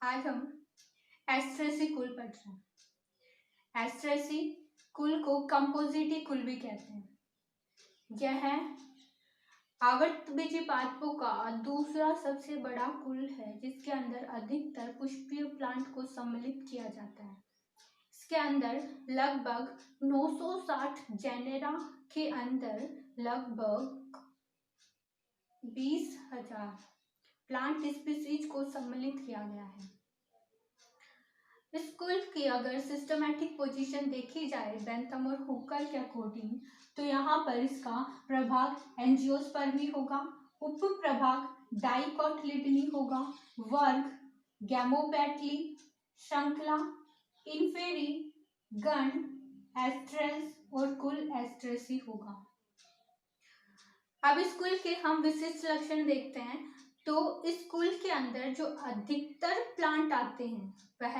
आज हम एस्ट्रेसी कुल पढ़ रहे हैं। एस्ट्रेसी कुल को कंपोजिटी कुल भी कहते हैं। यह आवर्तबीजी पादपों का दूसरा सबसे बड़ा कुल है जिसके अंदर अधिकतर पुष्पीय प्लांट को सम्मिलित किया जाता है। इसके अंदर लगभग 960 जेनेरा के अंदर लगभग 20,000 प्लांट स्पीसीज को सम्मिलित किया गया है। इस कुल की अगर सिस्टमैटिक पोजीशन देखी जाए बेंथम और हुकर के अकॉर्डिंग, तो यहाँ पर इसका प्रभाग एंजियोस्पर्मी होगा, उप प्रभाग डाइकोटिलिडनी होगा, वर्ग गैमोपेटली, श्रृंखला इन्फेरी, गण एस्ट्रेस और कुल एस्ट्रेसी होगा। अब इस कुल के हम विशिष्ट लक्षण देखते हैं। तो इस कुल के अंदर जो अधिकतर प्लांट आते हैं वह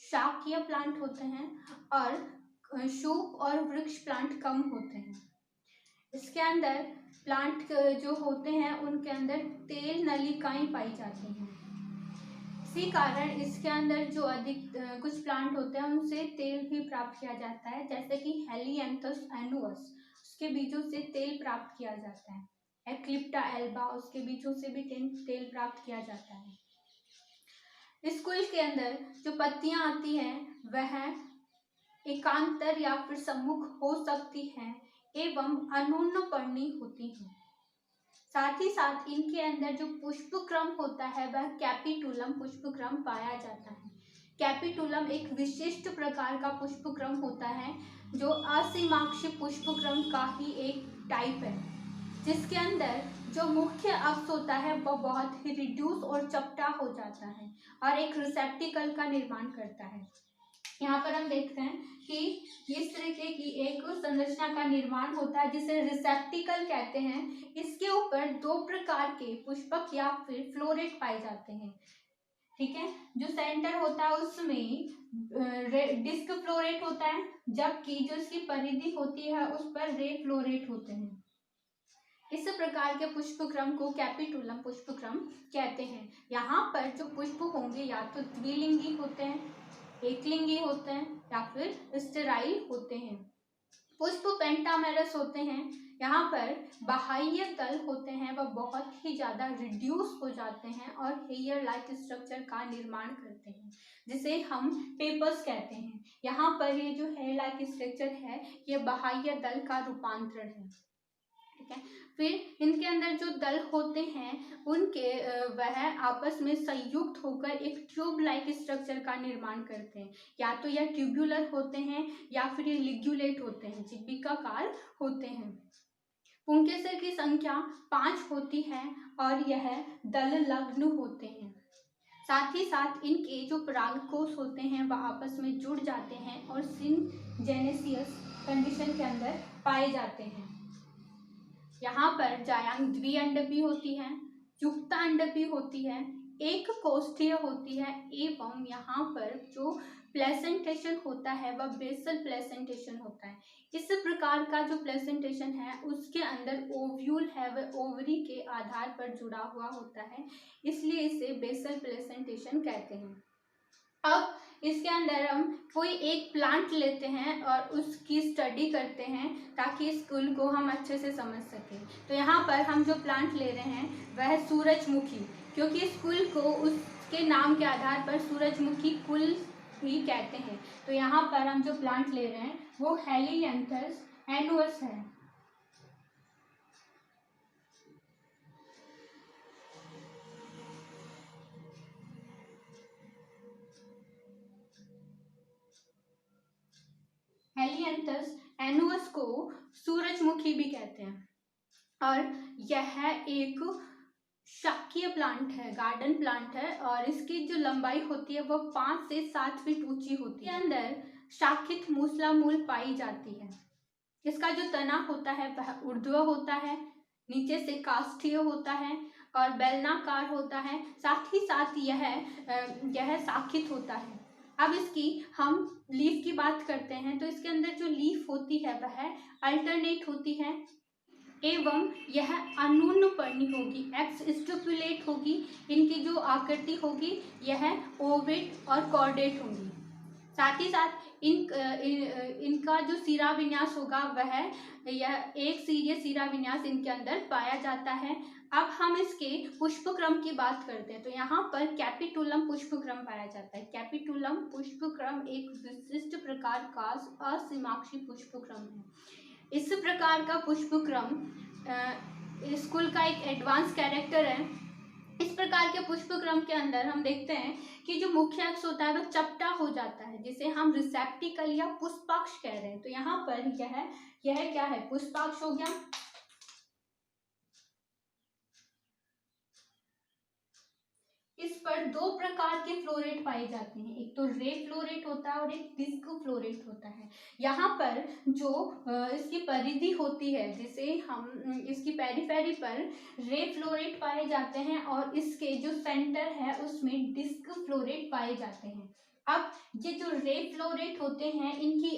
शाकीय प्लांट होते हैं और शूप और वृक्ष प्लांट कम होते हैं। इसके अंदर प्लांट जो होते हैं उनके अंदर तेल नलिकाएं पाई जाती हैं। इसी कारण इसके अंदर जो अधिक कुछ प्लांट होते हैं उनसे तेल भी प्राप्त किया जाता है, जैसे कि हेलियांथस एनुअस, उसके बीजों से तेल प्राप्त किया जाता है। एक्लिप्टा एल्बा, उसके बीजों से भी तेल प्राप्त किया जाता है। इस कुल के अंदर जो पत्तियां आती हैं वह एकांतर या फिर सम्मुख हो सकती हैं एवं अनुन्नपर्णी होती हैं। साथ ही साथ इनके अंदर जो पुष्पक्रम होता है वह कैपिटुलम पुष्पक्रम पाया जाता है। कैपिटुलम एक विशिष्ट प्रकार का पुष्पक्रम होता है जो असीमाक्षी पुष्पक्रम का ही एक टाइप है, जिसके अंदर जो मुख्य अक्ष होता है वह बहुत ही रिड्यूस और चपटा हो जाता है और एक रिसेप्टिकल का निर्माण करता है। यहाँ पर हम देखते हैं कि इस तरीके की एक संरचना का निर्माण होता है जिसे रिसेप्टिकल कहते हैं। इसके ऊपर दो प्रकार के पुष्पक या फिर फ्लोरेट पाए जाते हैं। ठीक है, जो सेंटर होता है उसमें डिस्क फ्लोरेट होता है, जबकि जो इसकी परिधि होती है उस पर रे फ्लोरेट होते हैं। इस प्रकार के पुष्पक्रम को कैपिटुलम पुष्पक्रम कहते हैं। यहाँ पर जो पुष्प होंगे या तो द्विलिंगी होते हैं, एकलिंगी होते हैं या फिर स्टेराइल होते हैं। पुष्प पेंटामेरस होते हैं। यहाँ पर बाह्य दल होते हैं वह बहुत ही ज्यादा रिड्यूस हो जाते हैं और हेयर लाइक स्ट्रक्चर का निर्माण करते हैं, जिसे हम पेपर्स कहते हैं। यहाँ पर ये जो हेयर लाइक स्ट्रक्चर है ये बाह्य दल का रूपांतरण है। ठीक है, फिर इनके अंदर जो दल होते हैं उनके वह आपस में संयुक्त होकर एक ट्यूब लाइक स्ट्रक्चर का निर्माण करते हैं। या तो यह ट्यूब्यूलर होते हैं या फिर ये लिग्यूलेट होते हैं, जिब्बिकाकार होते हैं। पुंकेसर की संख्या 5 होती है और यह दल लग्न होते हैं। साथ ही साथ इनके जो परागकोश होते हैं वह आपस में जुड़ जाते हैं और सिनजेनेसियस कंडीशन के अंदर पाए जाते हैं। यहाँ पर जायांग द्विअंडपी होती है, युक्तांडपी होती है, एक कोष्ठीय होती है एवं यहाँ पर जो प्लेसेंटेशन होता है वह बेसल प्लेसेंटेशन होता है। इस प्रकार का जो प्लेसेंटेशन है उसके अंदर ओव्यूल है वह ओवरी के आधार पर जुड़ा हुआ होता है, इसलिए इसे बेसल प्लेसेंटेशन कहते हैं। अब इसके अंदर हम कोई एक प्लांट लेते हैं और उसकी स्टडी करते हैं ताकि इस कुल को हम अच्छे से समझ सकें। तो यहाँ पर हम जो प्लांट ले रहे हैं वह है सूरजमुखी, क्योंकि इस कुल को उसके नाम के आधार पर सूरजमुखी कुल ही कहते हैं। तो यहाँ पर हम जो प्लांट ले रहे हैं वो हेलियांथस एनुअस है। हेलियांथस एनुअस को सूरजमुखी भी कहते हैं और यह एक शाकीय प्लांट है, गार्डन प्लांट है और इसकी जो लंबाई होती है वह 5 से 7 फीट ऊंची होती है। इसके अंदर शाखित मूसला मूल पाई जाती है। इसका जो तना होता है वह ऊर्ध्व होता है, नीचे से काष्ठीय होता है और बेलनाकार होता है। साथ ही साथ यह शाखित होता है। अब इसकी हम लीफ की बात करते हैं तो इसके अंदर जो लीफ होती है वह अल्टरनेट होती है, एवं यह अनून पर्णी होगी, एक्स स्टिपुलेट होगी। इनकी जो आकृति होगी यह ओवेट और कॉर्डेट होंगी। साथ ही साथ इनका जो सिरा विन्यास होगा वह यह एक सीरिय सिरा विन्यास इनके अंदर पाया जाता है। अब हम इसके पुष्पक्रम की बात करते हैं। तो यहाँ पर कैपिटुलम पुष्पक्रम पाया जाता है। कैपिटुलम पुष्पक्रम एक विशिष्ट प्रकार का असीमाक्षी पुष्पक्रम है। इस प्रकार का पुष्पक्रम स्कूल का एक एडवांस कैरेक्टर है। इस प्रकार के पुष्पक्रम के अंदर हम देखते हैं कि जो मुख्य अक्ष होता है वह चपटा हो जाता है, जिसे हम रिसेप्टिकल या पुष्पाक्ष कह रहे हैं। तो यहाँ पर यह क्या है, पुष्पाक्ष हो गया। इस पर दो प्रकार के फ्लोरेट पाए जाते हैं, एक तो रे फ्लोरेट होता है और एक डिस्क फ्लोरेट होता है। यहाँ पर जो इसकी परिधि होती है, जिसे हम इसकी पेरिफेरी पर रे फ्लोरेट पाए जाते हैं और इसके जो सेंटर है उसमें डिस्क फ्लोरेट पाए जाते हैं। अब ये जो रे फ्लोरेट होते हैं इनकी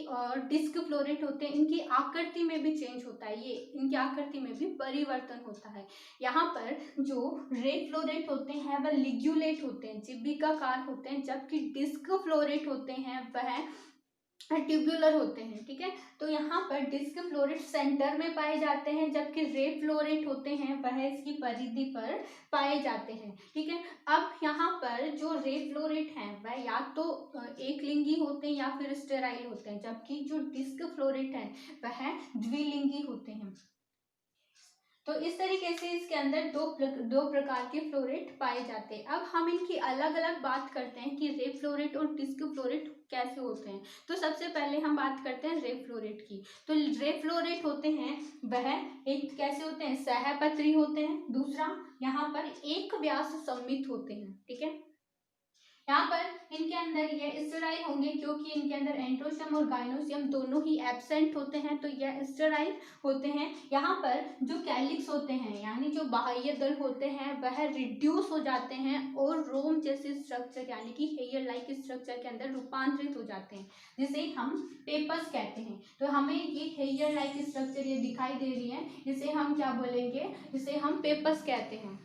डिस्क फ्लोरेट होते हैं, इनकी आकृति में भी चेंज होता है, ये इनकी आकृति में भी परिवर्तन होता है। यहाँ पर जो रे फ्लोरेट होते हैं वह लिग्यूलेट होते हैं, जिब्बिकाकार होते हैं, जबकि डिस्क फ्लोरेट होते हैं वह ट्यूब्यूलर होते हैं। ठीक है, तो यहाँ पर डिस्क फ्लोरेट सेंटर में पाए जाते हैं, जबकि रे फ्लोरेट होते हैं वह इसकी परिधि पर पाए जाते हैं। ठीक है, अब यहाँ पर जो रे फ्लोरेट हैं वह या तो एक लिंगी होते हैं या फिर स्टेराइल होते हैं, जबकि जो डिस्क फ्लोरेट हैं वह द्विलिंगी होते हैं। तो इस तरीके से इसके अंदर दो प्रकार के फ्लोरेट पाए जाते हैं। अब हम इनकी अलग अलग बात करते हैं कि रे फ्लोरेट और डिस्क फ्लोरेट कैसे होते हैं। तो सबसे पहले हम बात करते हैं रे फ्लोरेट की। तो रे फ्लोरेट होते हैं वह एक कैसे होते हैं, सहपत्री होते हैं। दूसरा, यहाँ पर एक व्यास सममित होते हैं। ठीक है, यहाँ पर इनके अंदर ये स्टेराइल होंगे क्योंकि इनके अंदर एंड्रोशियम और गाइनोशियम दोनों ही एब्सेंट होते हैं, तो यह स्टेराइल होते हैं। यहाँ पर जो कैलिक्स होते हैं यानी जो बाह्य दल होते हैं वह रिड्यूस हो जाते हैं और रोम जैसे स्ट्रक्चर यानी कि हेयर लाइक स्ट्रक्चर के अंदर रूपांतरित हो जाते हैं, जिसे हम पेपर्स कहते हैं। तो हमें ये हेयर लाइक स्ट्रक्चर ये दिखाई दे रही है, इसे हम क्या बोलेंगे, इसे हम पेपर्स कहते हैं।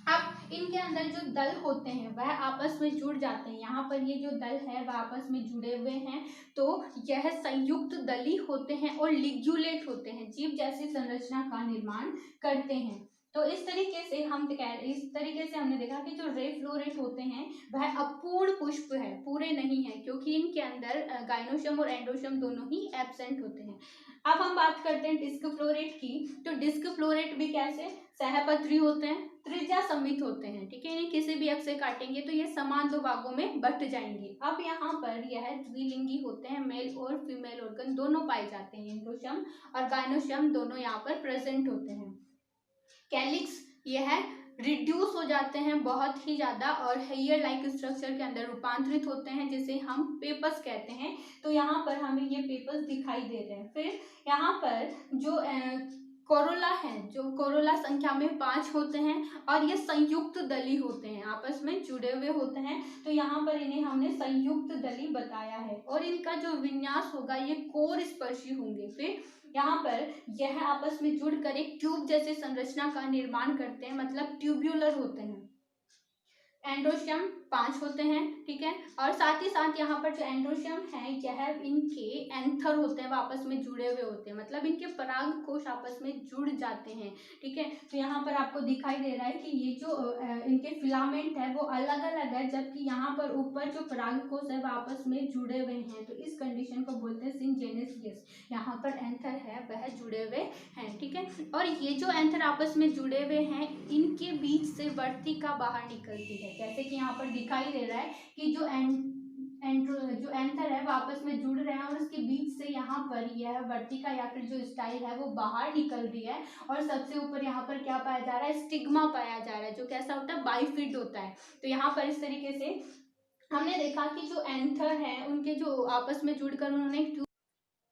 अब इनके अंदर जो दल होते हैं वह आपस में जुड़ जाते हैं। यहाँ पर ये जो दल है वह आपस में जुड़े हुए हैं, तो यह संयुक्त दली होते हैं और लिग्यूलेट होते हैं, जीव जैसी संरचना का निर्माण करते हैं। तो इस तरीके से हमने देखा कि जो रे फ्लोरेट होते हैं वह अपूर्ण पुष्प है, पूरे नहीं है, क्योंकि इनके अंदर गाइनोशियम और एंडोशियम दोनों ही एब्सेंट होते हैं। अब हम बात करते हैं डिस्क फ्लोरेट की। तो डिस्क फ्लोरेट भी कैसे, सहपत्री होते हैं, त्रिज्या सममित होते हैं। ठीक है, इन्हें किसी भी अक्ष से काटेंगे तो ये समान दो भागों में बट जाएंगे। अब यहाँ पर यह द्विलिंगी होते हैं, मेल और फीमेल ऑर्गन दोनों पाए जाते हैं, एंड्रोशियम और गाइनोशियम दोनों यहाँ पर प्रेजेंट होते हैं। कैलिक्स यह रिड्यूस हो जाते हैं बहुत ही ज्यादा और हेयर लाइक स्ट्रक्चर के अंदर रूपांतरित होते हैं, जिसे हम पेपर्स कहते हैं। तो यहाँ पर हमें ये पेपर्स दिखाई दे रहे हैं। फिर यहाँ पर जो कोरोला है, जो कोरोला संख्या में 5 होते हैं और ये संयुक्त दली होते हैं, आपस में जुड़े हुए होते हैं। तो यहाँ पर इन्हें हमने संयुक्त दली बताया है और इनका जो विन्यास होगा ये कोर स्पर्शी होंगे। फिर यहाँ पर यह आपस में जुड़कर एक ट्यूब जैसे संरचना का निर्माण करते हैं, मतलब ट्यूब्यूलर होते हैं। एंड्रोशियम 5 होते हैं। ठीक है, और साथ ही साथ यहाँ पर जो एंड्रोशियम है यह इनके एंथर होते हैं, वो आपस में जुड़े हुए होते हैं, मतलब इनके पराग कोश आपस में जुड़ जाते हैं। ठीक है, तो यहाँ पर आपको दिखाई दे रहा है कि ये जो इनके फिलामेंट है वो अलग अलग है, जबकि यहाँ पर ऊपर जो पराग कोश है वो आपस में जुड़े हुए हैं। तो इस कंडीशन को बोलते हैं सिंजेनेसियस। यहाँ पर एंथर है वह जुड़े हुए हैं। ठीक है, और ये जो एंथर आपस में जुड़े हुए हैं इनके बीच से वर्तिका बाहर निकलती है, जैसे कि यहाँ पर दिखाई दे रहा है कि जो एंथर है वो आपस में जुड़ रहे हैं और उसके बीच से यहाँ पर यह वर्तिका या फिर जो स्टाइल है वो बाहर निकल रही है। और सबसे ऊपर यहाँ पर क्या पाया जा रहा है, स्टिग्मा पाया जा रहा है, जो कैसा होता है, बाइफिड होता है। तो यहाँ पर इस तरीके से हमने देखा कि जो एंथर है उनके जो आपस में जुड़कर उन्होंने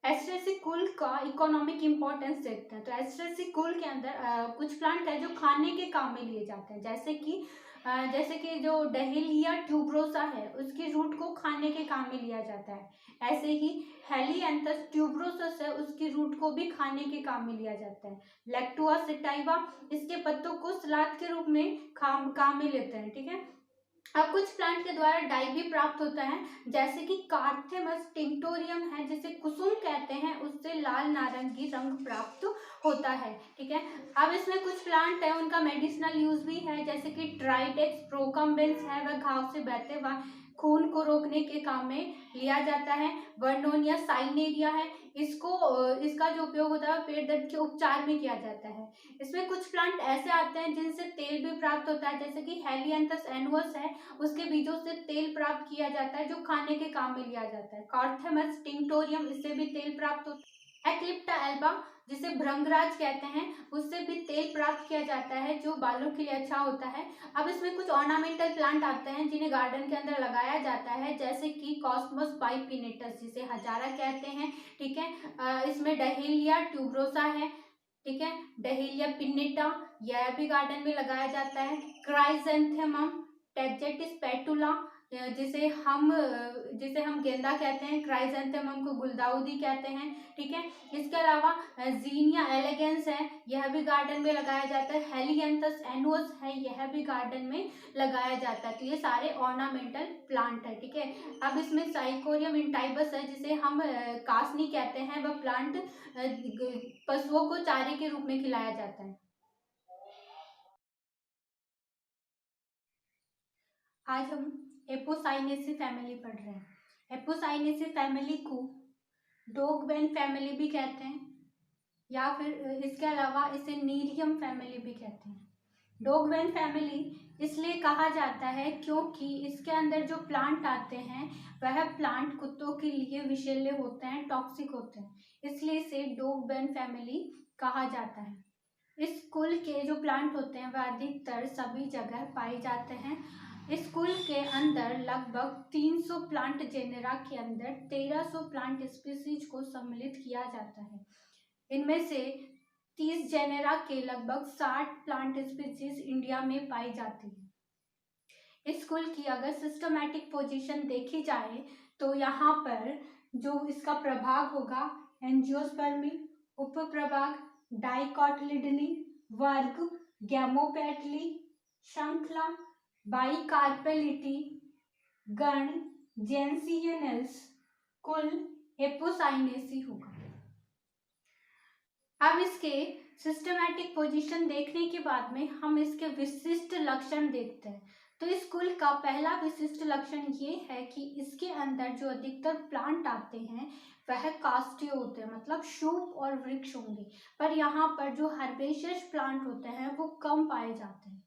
एस्ट्रेसी कुल का इकोनॉमिक इम्पोर्टेंस देखते हैं। तो एस्ट्रेसी कुल के अंदर कुछ प्लांट है जो खाने के काम में लिए जाते हैं, जैसे कि जैसे कि जो डहेलिया ट्यूबरोसा है उसकी रूट को खाने के काम में लिया जाता है, ऐसे ही हेलियांथस ट्यूबरोसस है उसकी रूट को भी खाने के काम में लिया जाता है। लैक्टुआ सेटाइवा इसके पत्तों को सलाद के रूप में काम में लेते हैं, ठीक है। अब कुछ प्लांट के द्वारा डाई भी प्राप्त होता है, जैसे कि कार्थेमस टिंक्टोरियम है जिसे कुसुम कहते हैं, उससे लाल नारंगी रंग प्राप्त होता है, ठीक है। अब इसमें कुछ प्लांट है उनका मेडिसिनल यूज भी है, जैसे कि ट्राइडेक्स प्रोकम्बेंस है, वह घाव से बहते हुए खून को रोकने के काम में लिया जाता है। वर्नोनिया साइनेरिया है, इसका जो उपयोग होता है पेट दर्द के उपचार में किया जाता है। इसमें कुछ प्लांट ऐसे आते हैं जिनसे तेल भी प्राप्त होता है, जैसे कि हेलियांथस एनुअस है उसके बीजों से तेल प्राप्त किया जाता है जो खाने के काम में लिया जाता है। कार्थेमस टिंक्टोरियम इससे भी तेल प्राप्त होता है। एक्लिप्टा एल्बा जिसे भृंगराज कहते हैं उससे भी तेल प्राप्त किया जाता है जो बालों के लिए अच्छा होता है। अब इसमें कुछ ऑर्नामेंटल प्लांट आते हैं जिन्हें गार्डन के अंदर लगाया जाता है, जैसे कि कॉस्मोस बाइपिनेटस जिसे हजारा कहते हैं, ठीक है। इसमें डहेलिया ट्यूबरोसा है, ठीक है, डहेलिया पिन्नेटा यह भी गार्डन में लगाया जाता है। क्राइजेंथेमम टेजेटिस पेटुला जिसे हम गेंदा कहते हैं, क्राइजेंथेमम को गुलदाउदी कहते हैं, ठीक है। इसके अलावा जीनिया एलेगेंस है, यह भी गार्डन में लगाया जाता है। हेलियांथस एनुअस है, यह भी गार्डन में लगाया जाता है। तो ये सारे ऑर्नामेंटल प्लांट है, ठीक है। अब इसमें साइकोरियम इंटाइबस है जिसे हम कासनी कहते हैं, वह प्लांट पशुओं को चारे के रूप में खिलाया जाता है। आज हम एपोसाइनेसी फैमिली पढ़ रहे हैं। एपोसाइनेसी फैमिली को डॉगबेन फैमिली भी कहते हैं, या फिर इसके अलावा इसे नीरियम फैमिली भी कहते हैं। डॉगबेन फैमिली इसलिए कहा जाता है क्योंकि इसके अंदर जो प्लांट आते हैं वह प्लांट कुत्तों के लिए विषैले होते हैं, टॉक्सिक होते हैं, इसलिए इसे डॉगबेन फैमिली कहा जाता है। इस कुल के जो प्लांट होते हैं वह अधिकतर सभी जगह पाए जाते हैं। इस कुल के अंदर लगभग 300 प्लांट जेनेरा के अंदर 1300 प्लांट स्पीसीज को सम्मिलित किया जाता है। इनमें से 30 जेनेरा के लगभग 60 प्लांट स्पीसीज इंडिया में पाई जाती है। इस कुल की अगर सिस्टमैटिक पोजीशन देखी जाए तो यहाँ पर जो इसका प्रभाग होगा एंजियोस्पर्मी, उपप्रभाग डाइकोटिलिडनी, वर्ग गैमोपेटली, श्रृंखला बाइकार्पेलिटी, गण जेंसियनस, कुल एपोसाइनेसी होगा। अब इसके सिस्टमैटिक पोजीशन देखने के बाद में हम इसके विशिष्ट लक्षण देखते हैं। तो इस कुल का पहला विशिष्ट लक्षण ये है कि इसके अंदर जो अधिकतर प्लांट आते हैं वह कास्टीय होते हैं, मतलब शुभ और वृक्ष होंगे, पर यहाँ पर जो हर्बेशियस प्लांट होते हैं वो कम पाए जाते हैं।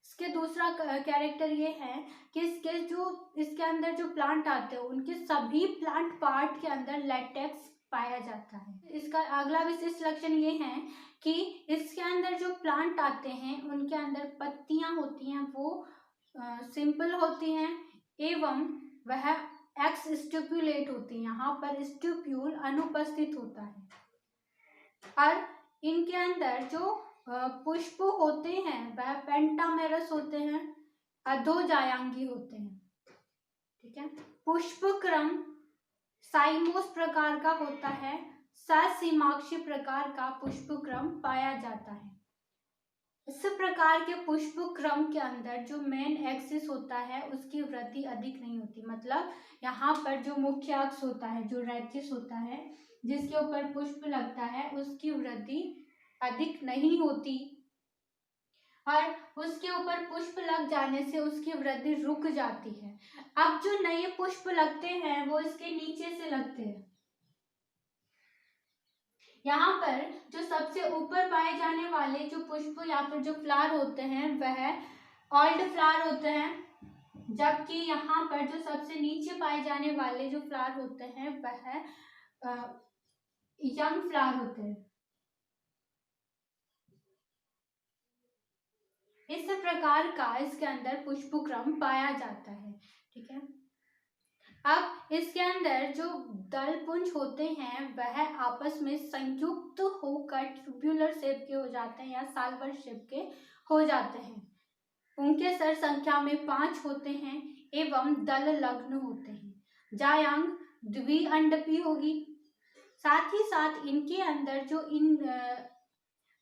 इसके दूसरा कैरेक्टर ये है कि इसके अंदर जो प्लांट आते हैं उनके सभी प्लांट पार्ट के अंदर लेटेक्स पाया जाता है। इसका अगला विशिष्ट लक्षण ये है कि इसके अंदर जो प्लांट आते हैं उनके अंदर पत्तियां होती हैं वो सिंपल होती हैं एवं वह एक्स स्टिपुलेट होती है, यहाँ पर स्टिप्यूल अनुपस्थित होता है। और इनके अंदर जो पुष्प होते हैं वह पेंटामेरस होते हैं, अधोजायांगी होते हैं, ठीक है। पुष्प क्रम साइमोस प्रकार का होता है, ससीमाक्षी प्रकार का पुष्प क्रम पाया जाता है। इस प्रकार के पुष्प क्रम के अंदर जो मेन एक्सिस होता है उसकी वृद्धि अधिक नहीं होती, मतलब यहाँ पर जो मुख्य अक्ष होता है, जो रेचिस होता है जिसके ऊपर पुष्प लगता है, उसकी वृद्धि अधिक नहीं होती और उसके ऊपर पुष्प लग जाने से उसकी वृद्धि रुक जाती है। अब जो नए पुष्प लगते हैं वो इसके नीचे से लगते हैं। यहाँ पर जो सबसे ऊपर पाए जाने वाले जो पुष्प या फिर जो फ्लावर होते हैं वह ओल्ड फ्लावर होते हैं, जबकि यहाँ पर जो सबसे नीचे पाए जाने वाले जो फ्लावर होते हैं वह यंग फ्लावर होते हैं। इस प्रकार का इसके अंदर पुष्प क्रम पाया जाता है, ठीक है। अब इसके अंदर जो दल पुंज होते हैं वह आपस में संयुक्त होकर ट्यूबुलर शेप के हो जाते हैं या साल्वर शेप के हो जाते हैं। उनके सर संख्या में 5 होते हैं एवं दल लग्न होते हैं। जायांग द्विअंडपी होगी। साथ ही साथ इनके अंदर जो इन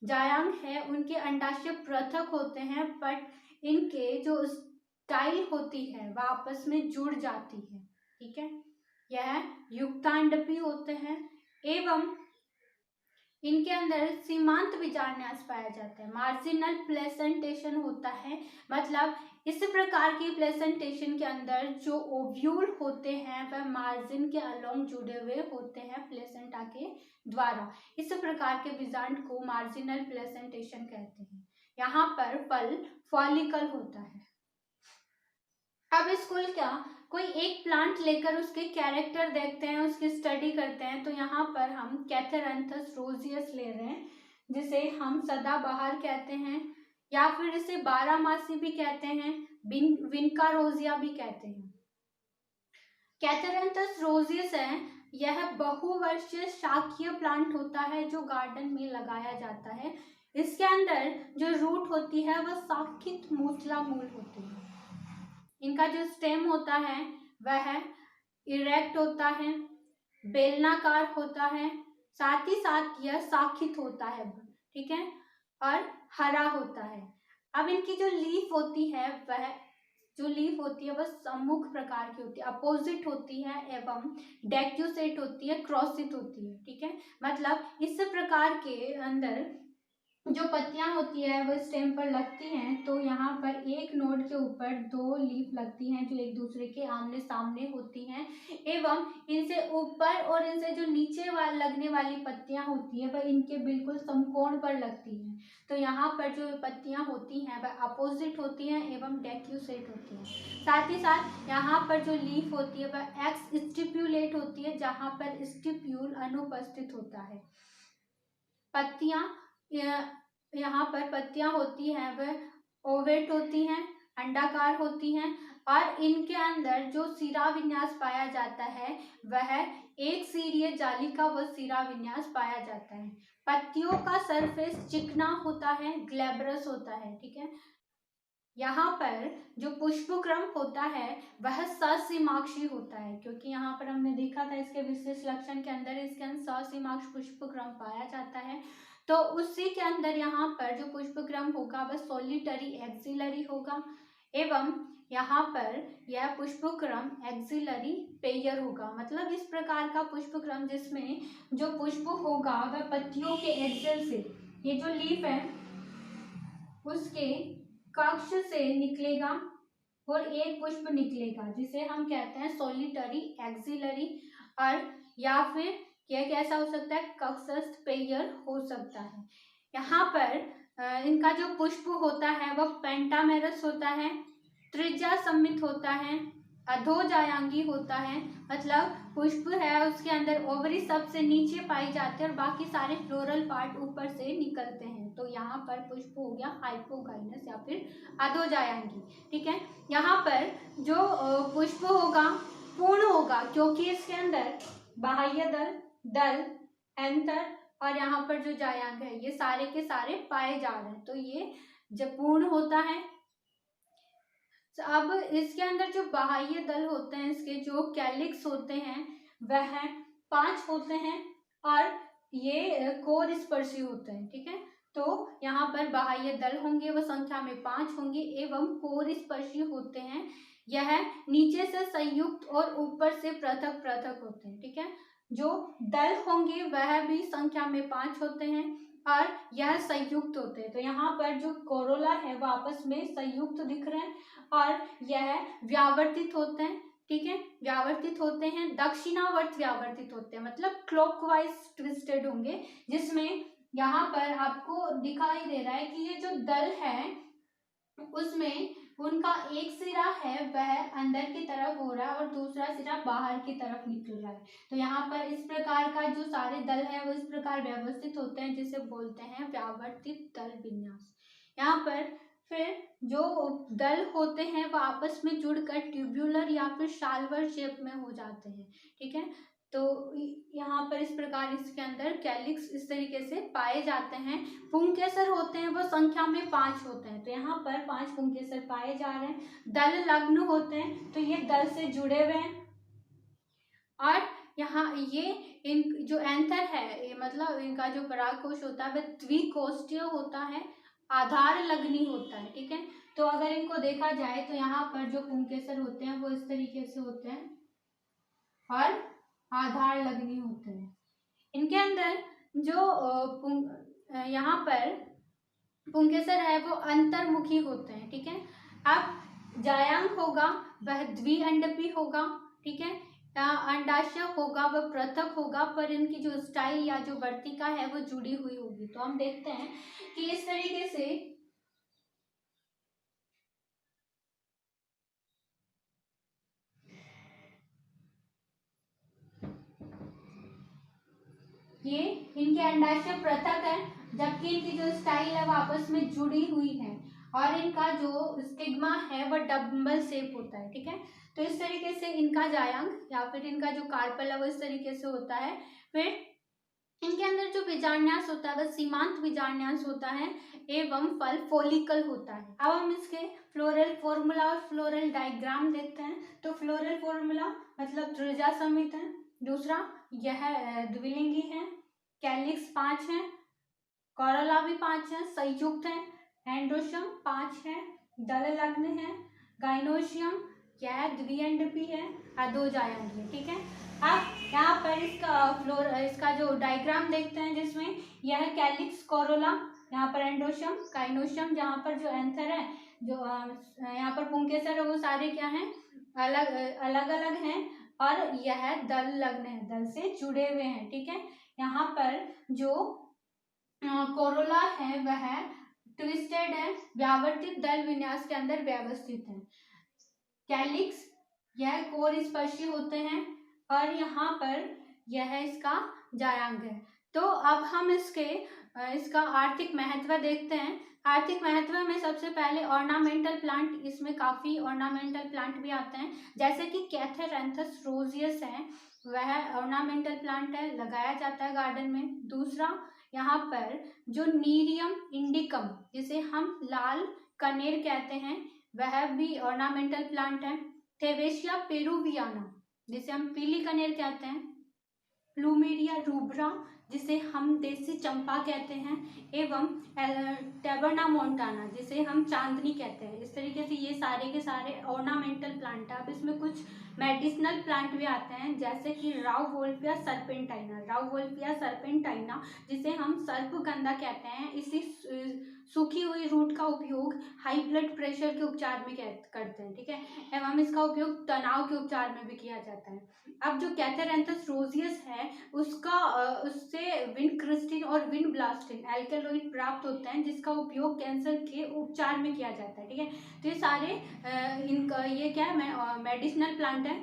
जायांग है उनके अंडाशय पृथक होते हैं, बट इनके जो स्टाइल होती है वह आपस में जुड़ जाती है। ठीक है, यह युक्तांडपी होते हैं एवं इनके अंदर सीमांत बीजांडाश पाया जाता है। मार्जिनल प्लेसेंटेशन होता है, मतलब इस प्रकार की प्लेसेंटेशन के अंदर जो ओव्यूल होते हैं वह मार्जिन के अलोंग जुड़े हुए होते हैं प्लेसेंटा के द्वारा। इस प्रकार के बीजांड को मार्जिनल प्लेसेंटेशन कहते हैं। यहाँ पर फल फॉलिकल होता है। अब इसको क्या कोई एक प्लांट लेकर उसके कैरेक्टर देखते हैं, उसकी स्टडी करते हैं। तो यहाँ पर हम कैथेरैंथस रोजियस ले रहे हैं, जिसे हम सदाबहार कहते हैं या फिर इसे बारहमासी भी कहते हैं, विनका रोजिया भी कहते हैं। कैथेरैंथस रोजियस है, यह बहुवर्षीय शाखीय प्लांट होता है जो गार्डन में लगाया जाता है। इसके अंदर जो रूट होती है वह शाखित मूसला मूल होती है। इनका जो स्टेम होता है वह इरेक्ट होता है, बेलनाकार होता है, साथ ही साथ यह शाखित होता है। ठीक है, और हरा होता है। अब इनकी जो लीफ होती है वह सम्मुख प्रकार की होती है, अपोजिट होती है एवं डेक्यूसेट होती है, क्रॉसित होती है। ठीक है, मतलब इस प्रकार के अंदर जो पत्तियां होती है वो स्टेम पर लगती हैं। तो यहाँ पर एक नोड के ऊपर 2 लीफ लगती हैं जो एक दूसरे के आमने सामने होती हैं एवं इनसे ऊपर और इनसे जो नीचे लगने वाली पत्तियां होती है वह इनके बिल्कुल समकोण पर लगती हैं। तो यहाँ पर जो पत्तियां होती हैं वह अपोजिट होती हैं एवं डेक्यूसेट होती हैं। साथ ही साथ यहाँ पर जो लीफ होती है वह एक्स स्टिप्यूलेट होती है, जहाँ पर स्टिप्यूल अनुपस्थित होता है। पत्तियां यहाँ पर पत्तियां होती हैं वह ओवेट होती हैं, अंडाकार होती हैं और इनके अंदर जो सिरा विन्यास पाया जाता है वह एक सीरिय जालिका व सिरा विन्यास पाया जाता है। पत्तियों का सरफेस चिकना होता है, ग्लैब्रस होता है। ठीक है, यहाँ पर जो पुष्पक्रम होता है वह ससीमाक्षी होता है, क्योंकि यहाँ पर हमने देखा था इसके विशेष लक्षण के अंदर इसके अंदर ससीमाक्ष पुष्पक्रम पाया जाता है। तो उसी के अंदर यहाँ पर जो पुष्पक्रम होगा वह सोलिटरी एक्सिलरी होगा एवं यहाँ पर यह पुष्पक्रम एक्सिलरी पेयर होगा। मतलब इस प्रकार का पुष्पक्रम जिसमें जो पुष्प होगा वह पत्तियों के एक्सिल से, ये जो लीफ है उसके कक्ष से निकलेगा और एक पुष्प निकलेगा जिसे हम कहते हैं सोलिटरी एक्सिलरी, और या फिर यह कैसा हो सकता है, कक्षस्थ पेयर हो सकता है। यहाँ पर इनका जो पुष्प होता है वह पेंटामेरस होता है, त्रिज्या सम्मित होता है, अधोजायांगी होता है। मतलब पुष्प है उसके अंदर ओवरी सबसे नीचे पाई जाती है और बाकी सारे फ्लोरल पार्ट ऊपर से निकलते हैं। तो यहाँ पर पुष्प हो गया हाइपोगाइनस या फिर अधोजायांगी। ठीक है, यहाँ पर जो पुष्प होगा पूर्ण होगा, क्योंकि इसके अंदर बाह्य दल, एंथर और यहाँ पर जो जायांग है ये सारे के सारे पाए जा रहे हैं। तो ये जब पूर्ण होता है। अब इसके अंदर जो बाह्य दल होते हैं, इसके जो कैलिक्स होते हैं वह 5 होते हैं और ये कोर स्पर्शी होते हैं। ठीक है, तो यहाँ पर बाह्य दल होंगे वह संख्या में 5 होंगे एवं कोर स्पर्शी होते हैं। यह नीचे से संयुक्त और ऊपर से पृथक पृथक होते हैं। ठीक है, जो दल होंगे वह भी संख्या में 5 होते हैं और यह संयुक्त होते हैं। तो यहाँ पर जो कोरोला है वह आपस में संयुक्त दिख रहे हैं और यह व्यावर्तित होते हैं। ठीक है, व्यावर्तित होते हैं, दक्षिणावर्त व्यावर्तित होते हैं, मतलब क्लॉकवाइज ट्विस्टेड होंगे, जिसमें यहाँ पर आपको दिखाई दे रहा है कि ये जो दल है उसमें उनका एक सिरा है वह अंदर की तरफ हो रहा है और दूसरा सिरा बाहर की तरफ निकल रहा है। तो यहाँ पर इस प्रकार का जो सारे दल है वो इस प्रकार व्यवस्थित होते हैं जिसे बोलते हैं व्यावर्तित दल विन्यास। यहाँ पर फिर जो दल होते हैं वो आपस में जुड़कर ट्यूब्यूलर या फिर शाल्वर शेप में हो जाते हैं। ठीक है, तो यहाँ पर इस प्रकार इसके अंदर कैलिक्स इस तरीके से पाए जाते हैं। पुंकेसर होते हैं वो संख्या में 5 होते हैं, तो यहाँ पर 5 पुंकेसर पाए जा रहे हैं। दल लग्न होते हैं, तो ये दल से जुड़े हुए हैं। और यहाँ ये इन जो एंथर है, ये मतलब इनका जो परागकोश होता है वह द्विकोष्ठीय होता है, आधार लग्नी होता है। ठीक है, तो अगर इनको देखा जाए तो यहाँ पर जो पुंकेसर होते हैं वो इस तरीके से होते हैं और आधार लग्नी होते हैं। इनके अंदर जो यहाँ पर पुंकेसर है वो अंतर्मुखी होते हैं। ठीक है, अब जायांग होगा वह द्विअंडपी होगा। ठीक है, अंडाशय होगा वह पृथक होगा, पर इनकी जो स्टाइल या जो वर्तिका है वो जुड़ी हुई होगी। तो हम देखते हैं कि इस तरीके से ये इनके अंडाशय पृथक है, जबकि इनकी जो स्टाइल है वो आपस में जुड़ी हुई है, और इनका जो स्टिग्मा है वह डबल शेप होता है। ठीक है, तो इस तरीके से इनका जायांग या फिर इनका जो कार्पल है वो इस तरीके से होता है। फिर इनके अंदर जो बीजांडांश होता है वह सीमांत बीजांडांश होता है एवं फल फोलिकल होता है। अब हम इसके फ्लोरल फॉर्मूला और फ्लोरल डायग्राम देखते हैं। तो फ्लोरल फॉर्मूला मतलब त्रिज्या समित है, दूसरा यह द्विलिंगी है, कैलिक्स 5 है, कॉरोला भी 5 है, संयुक्त है, एंड्रोशियम 5 है, दल लग्न है, गाइनोशियम यह द्विअंडपी है और 2 जायंग है। ठीक है, अब यहाँ पर इसका जो डायग्राम देखते हैं, जिसमें यह कैलिक्स, कोरोला, यहाँ पर एंडोशियम, काइनोशियम, जहाँ पर जो एंथर है, जो यहाँ पर पुंकेसर है, वो सारे क्या हैं, अलग अलग अलग हैं, और यह दल लग्न है, दल से जुड़े हुए हैं। ठीक है, यहाँ पर जो कोरोला है वह ट्विस्टेड है, व्यावर्तित दल विन्यास के अंदर व्यवस्थित है। कैलिक्स यह कोर स्पर्शी होते हैं, और यहाँ पर यह इसका जायांग है। तो अब हम इसका आर्थिक महत्व देखते हैं। आर्थिक महत्व में सबसे पहले ऑर्नामेंटल प्लांट, इसमें काफी ऑर्नामेंटल प्लांट भी आते हैं, जैसे कि कैथेरैंथस रोजियस है, वह ऑर्नामेंटल प्लांट है, लगाया जाता है गार्डन में। दूसरा यहाँ पर जो नीरियम इंडिकम, जिसे हम लाल कनेर कहते हैं, वह भी ऑर्नामेंटल प्लांट है। थेवेशिया पेरुवियाना, जिसे हम पीली कनेर कहते हैं, प्लूमेरिया रूब्रा, जिसे हम देसी चंपा कहते हैं, एवं टेबरना मोन्टाना, जिसे हम चांदनी कहते हैं। इस तरीके से ये सारे के सारे ऑर्नामेंटल प्लांट है। अब इसमें कुछ मेडिसिनल प्लांट भी आते हैं, जैसे कि राउवोल्फिया सर्पेंटाइना, राउवोल्फिया सर्पेंटाइना, जिसे हम सर्पगंधा कहते हैं। इसी सूखी हुई रूट का उपयोग हाई ब्लड प्रेशर के उपचार में करते हैं। ठीक है, एवं इसका उपयोग तनाव के उपचार में भी किया जाता है। अब जो कैथेरैंथस रोजियस है, उससे विनक्रिस्टिन और विनब्लास्टिन एल्केलॉइड प्राप्त होते हैं, जिसका उपयोग कैंसर के उपचार में किया जाता है। ठीक है, तो ये सारे इनका ये क्या है, मेडिसिनल प्लांट है।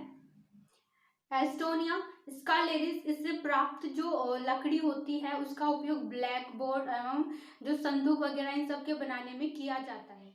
एस्टोनिया स्कालेरिस, इससे प्राप्त जो लकड़ी होती है उसका उपयोग ब्लैक बोर्ड एवं जो संदूक वगैरह इन सब के बनाने में किया जाता है।